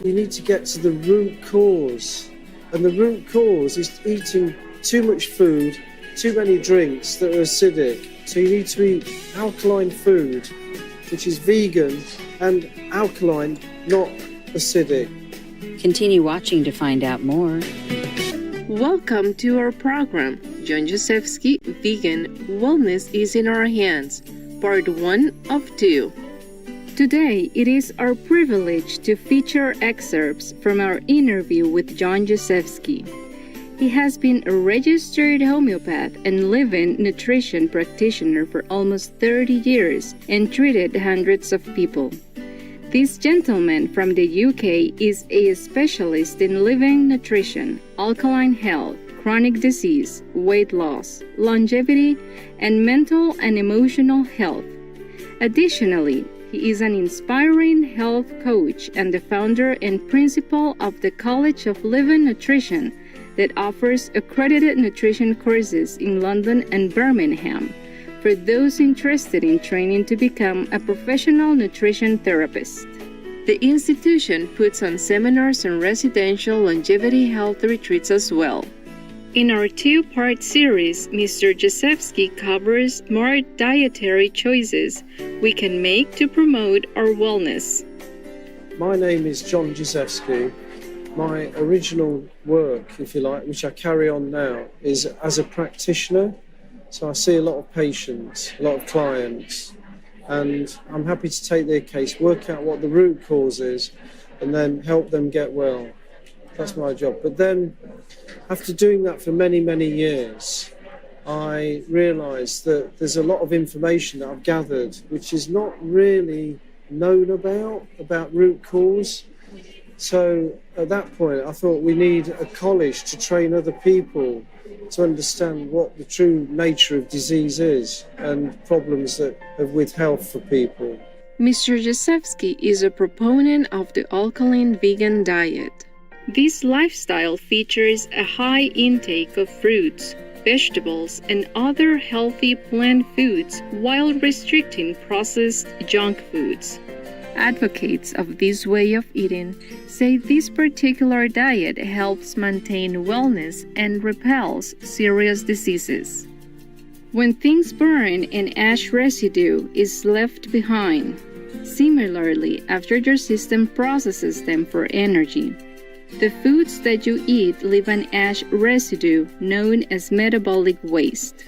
You need to get to the root cause. And the root cause is eating too much food, too many drinks that are acidic. So you need to eat alkaline food, which is vegan and alkaline, not acidic. Continue watching to find out more. Welcome to our program, Jezewski, Vegan Wellness is in Our Hands, Part 1 of 2. Today, it is our privilege to feature excerpts from our interview with Jezewski. He has been a registered homeopath and live-in nutrition practitioner for almost 30 years and treated hundreds of people. This gentleman from the UK is a specialist in living nutrition, alkaline health, chronic disease, weight loss, longevity, and mental and emotional health. Additionally, he is an inspiring health coach and the founder and principal of the College of Living Nutrition that offers accredited nutrition courses in London and Birmingham for those interested in training to become a professional nutrition therapist. The institution puts on seminars and residential longevity health retreats as well. In our two-part series, Mr. Jezewski covers smart dietary choices we can make to promote our wellness. My name is John Jezewski. My original work, if you like, which I carry on now, is as a practitioner. So I see a lot of patients, a lot of clients, and I'm happy to take their case, work out what the root cause is, and then help them get well. That's my job. But then, after doing that for many, many years, I realised that there's a lot of information that I've gathered which is not really known about root cause. So at that point, I thought we need a college to train other people to understand what the true nature of disease is and problems that are with health for people. Mr. Jezewski is a proponent of the alkaline vegan diet. This lifestyle features a high intake of fruits, vegetables, and other healthy plant foods while restricting processed junk foods. Advocates of this way of eating say this particular diet helps maintain wellness and repels serious diseases. When things burn and ash residue is left behind, similarly after your system processes them for energy, the foods that you eat leave an ash residue known as metabolic waste.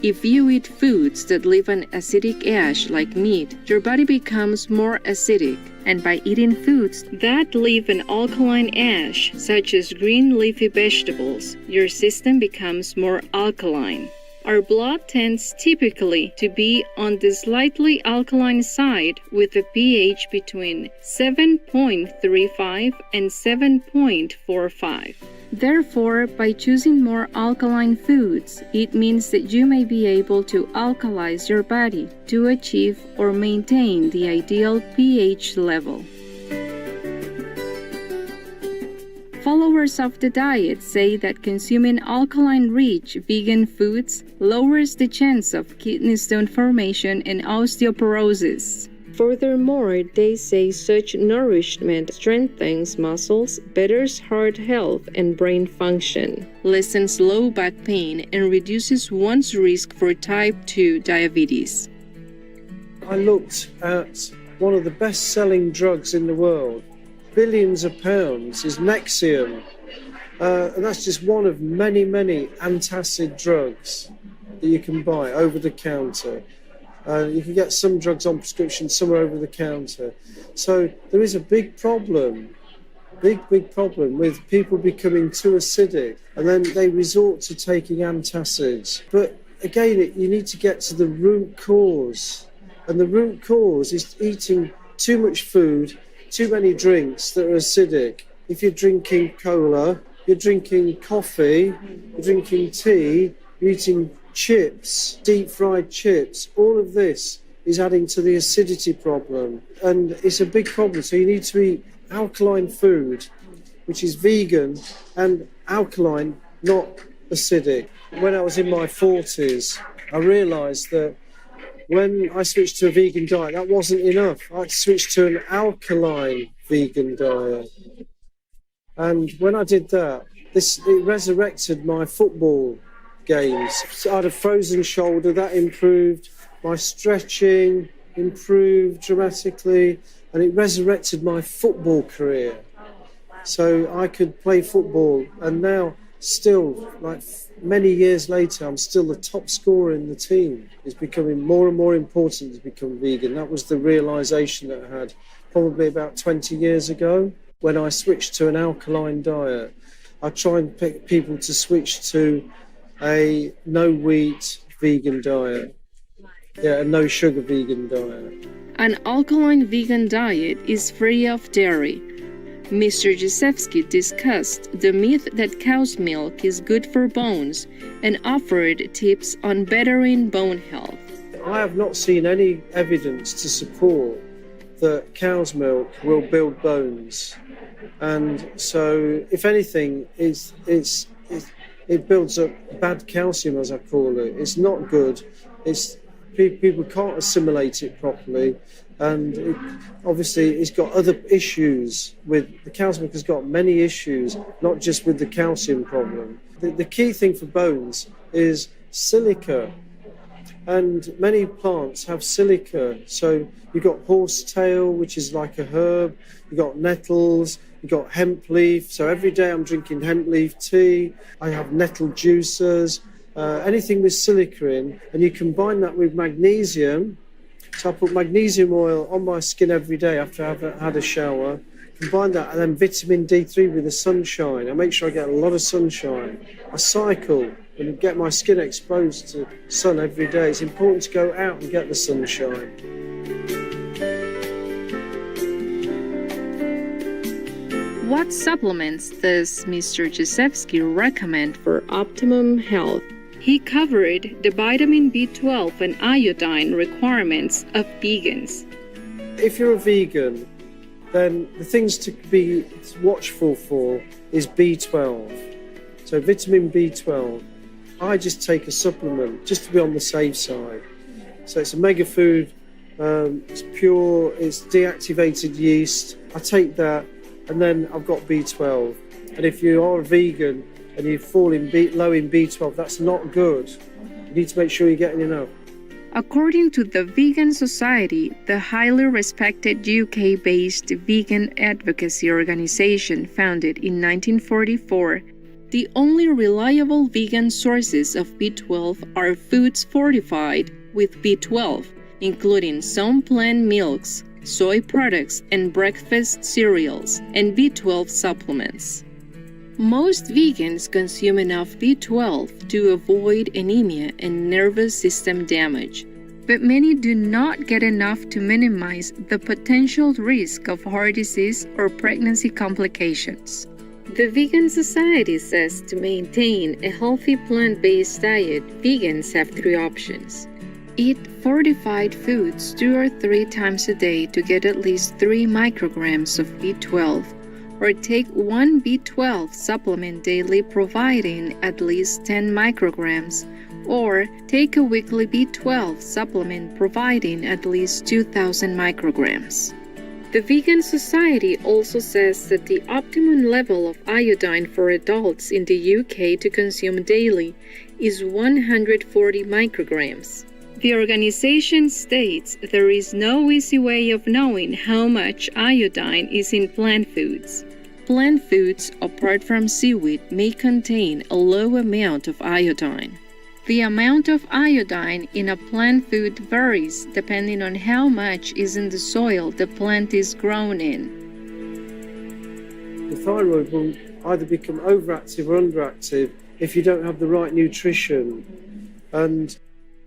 If you eat foods that leave an acidic ash like meat, your body becomes more acidic, and by eating foods that leave an alkaline ash, such as green leafy vegetables, your system becomes more alkaline. Our blood tends typically to be on the slightly alkaline side with a pH between 7.35 and 7.45. Therefore, by choosing more alkaline foods, it means that you may be able to alkalize your body to achieve or maintain the ideal pH level. Followers of the diet say that consuming alkaline-rich vegan foods lowers the chance of kidney stone formation and osteoporosis. Furthermore, they say such nourishment strengthens muscles, betters heart health and brain function, lessens low back pain, and reduces one's risk for type 2 diabetes. I looked at one of the best-selling drugs in the world, billions of pounds, is Nexium. And that's just one of many, many antacid drugs that you can buy over the counter. You can get some drugs on prescription, some are over the counter. So there is a big problem with people becoming too acidic, and then they resort to taking antacids. But again, you need to get to the root cause. And the root cause is eating too much food, too many drinks that are acidic. If you're drinking cola, you're drinking coffee, you're drinking tea, you're eating chips, deep fried chips, all of this is adding to the acidity problem. And it's a big problem. So you need to eat alkaline food, which is vegan and alkaline, not acidic. When I was in my 40s, I realised that when I switched to a vegan diet, that wasn't enough. I switched to an alkaline vegan diet. And when I did that, it resurrected my football games. So I had a frozen shoulder, that improved. My stretching improved dramatically, and it resurrected my football career. So I could play football, and now still, like many years later, I'm still the top scorer in the team. It's becoming more and more important to become vegan. That was the realisation that I had probably about 20 years ago when I switched to an alkaline diet. I try and pick people to switch to a no-wheat vegan diet. Yeah, a no-sugar vegan diet. An alkaline vegan diet is free of dairy. Mr. Jezewski discussed the myth that cow's milk is good for bones and offered tips on bettering bone health. I have not seen any evidence to support that cow's milk will build bones. And so, if anything, it builds up bad calcium, as I call it. It's not good. People can't assimilate it properly. And obviously, it's got other issues with the cow's milk. Has got many issues, not just with the calcium problem. The key thing for bones is silica, and many plants have silica. So you've got horsetail, which is like a herb. You've got nettles. You've got hemp leaf. So every day I'm drinking hemp leaf tea. I have nettle juicers. Anything with silica in, and you combine that with magnesium. So I put magnesium oil on my skin every day after I've had a shower. Combine that, and then vitamin D3 with the sunshine. I make sure I get a lot of sunshine. I cycle and get my skin exposed to sun every day. It's important to go out and get the sunshine. What supplements does Mr. Jezewski recommend for optimum health? He covered the vitamin B12 and iodine requirements of vegans. If you're a vegan, then the things to be watchful for is B12. So vitamin B12. I just take a supplement just to be on the safe side. So it's a mega food, it's pure, it's deactivated yeast. I take that, and then I've got B12. And if you are a vegan and you fall low in B12, that's not good. You need to make sure you're getting enough. According to the Vegan Society, the highly respected UK-based vegan advocacy organization founded in 1944, the only reliable vegan sources of B12 are foods fortified with B12, including some plant milks, soy products, and breakfast cereals, and B12 supplements. Most vegans consume enough B12 to avoid anemia and nervous system damage, but many do not get enough to minimize the potential risk of heart disease or pregnancy complications. The Vegan Society says to maintain a healthy plant-based diet, vegans have 3 options. Eat fortified foods 2 or 3 times a day to get at least 3 micrograms of B12, or take 1 B12 supplement daily providing at least 10 micrograms, or take a weekly B12 supplement providing at least 2,000 micrograms. The Vegan Society also says that the optimum level of iodine for adults in the UK to consume daily is 140 micrograms. The organization states there is no easy way of knowing how much iodine is in plant foods. Plant foods, apart from seaweed, may contain a low amount of iodine. The amount of iodine in a plant food varies depending on how much is in the soil the plant is grown in. The thyroid will either become overactive or underactive if you don't have the right nutrition. And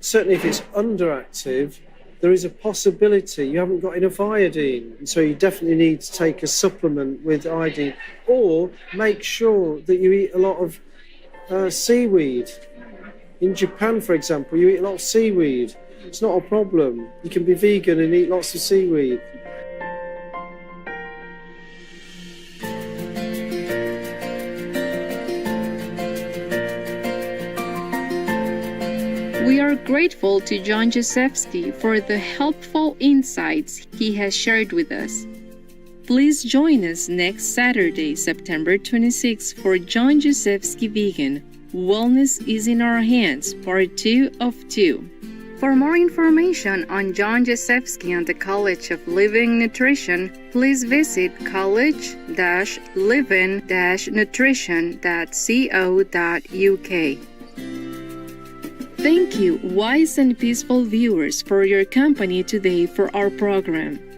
certainly if it's underactive, there is a possibility you haven't got enough iodine. And so you definitely need to take a supplement with iodine, or make sure that you eat a lot of seaweed. In Japan, for example, you eat a lot of seaweed. It's not a problem. You can be vegan and eat lots of seaweed. We are grateful to John Jezewski for the helpful insights he has shared with us. Please join us next Saturday, September 26, for John Jezewski Vegan, Wellness is in Our Hands, Part 2 of 2. For more information on John Jezewski and the College of Living Nutrition, please visit college-living-nutrition.co.uk. Thank you, wise and peaceful viewers, for your company today for our program.